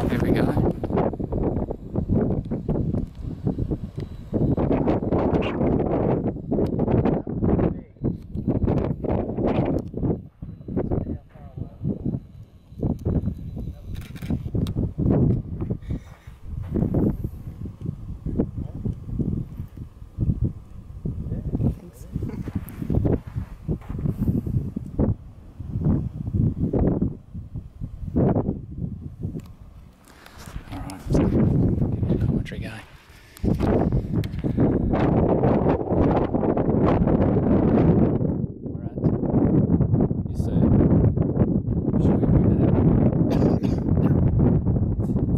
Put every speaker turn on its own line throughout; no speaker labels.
There we go. Guy. It's a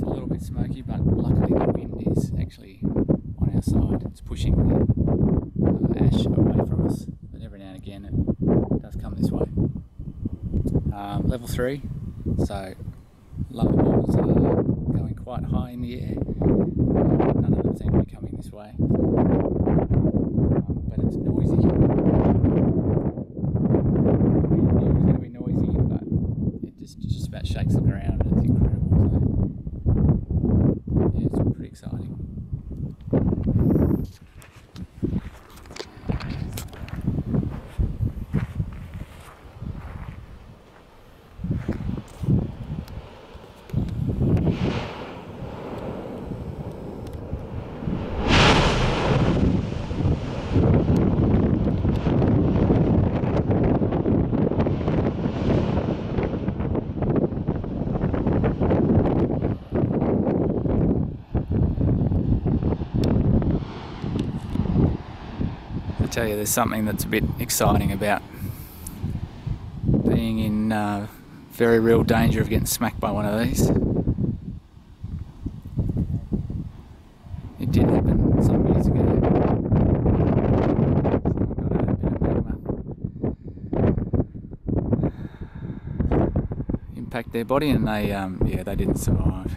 little bit smoky, but luckily the wind is actually on our side. It's pushing the ash away from us, but every now and again it does come this way. Level 3, so lava balls are going quite high in the air. None of them seem to be coming this way, but it's noisy. We knew it was going to be noisy, but it just about shakes the ground, and it's incredible. So, yeah, it's pretty exciting. I tell you, there's something that's a bit exciting about being in very real danger of getting smacked by one of these. It did happen some years ago. Someone got a bit of magma impact their body, and they yeah, they didn't survive.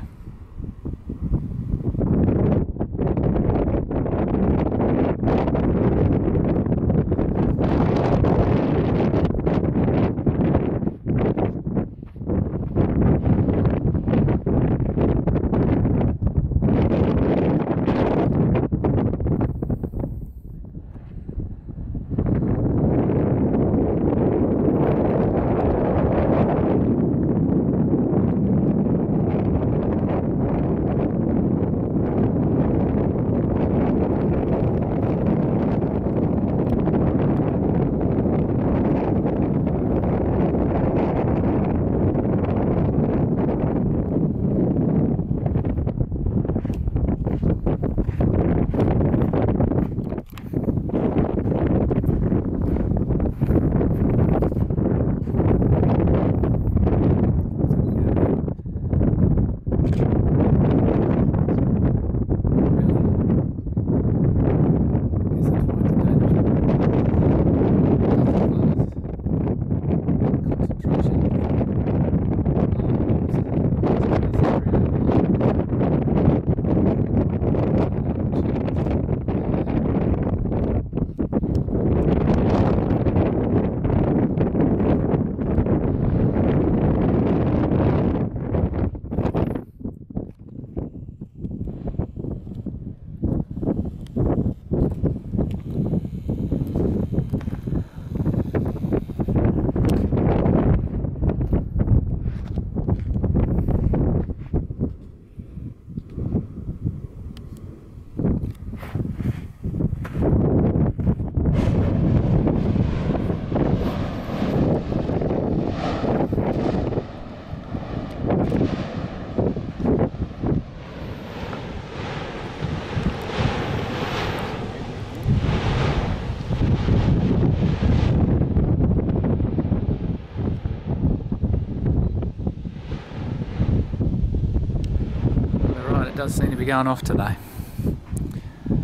It does seem to be going off today.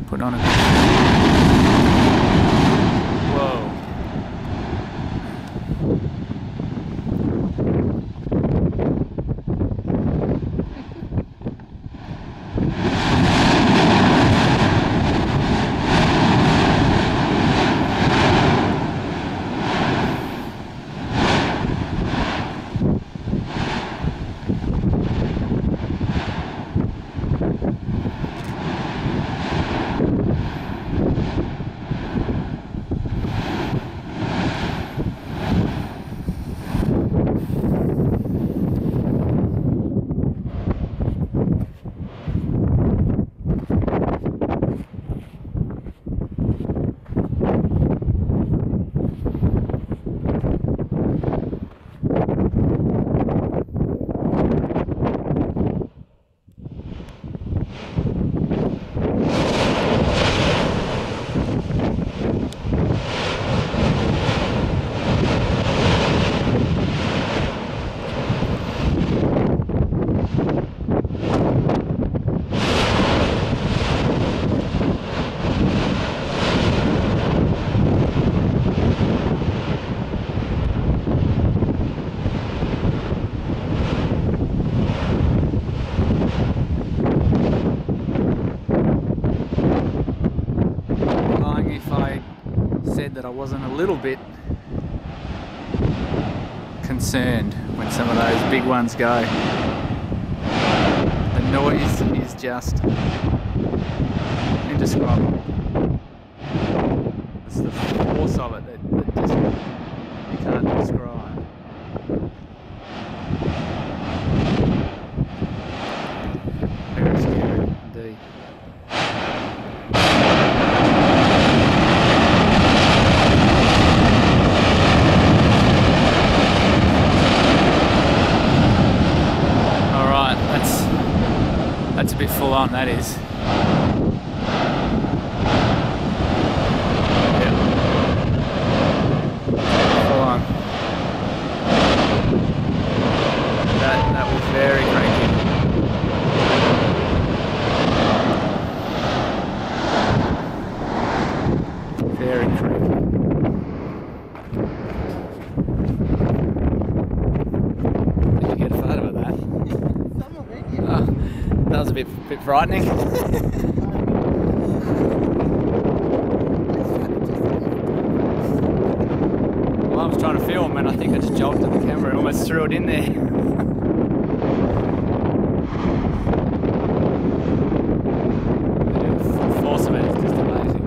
Put on a whoa. I wasn't a little bit concerned when some of those big ones go. The noise is just indescribable. It's the force of it that just you can't describe. Very scary indeed. Alright, that's a bit full on, that is. That was very cranky. Very cranky. Did you get a photo of that? Oh, that was a bit frightening. Well, I was trying to film and I think I just jolted the camera and almost threw it in there. The force of it is just amazing.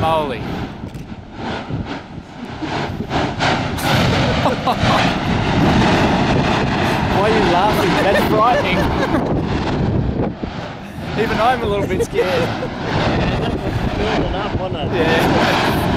Moly. Why are you laughing? That's frightening. Even I'm a little bit scared.
Building up, wasn't it?
Yeah.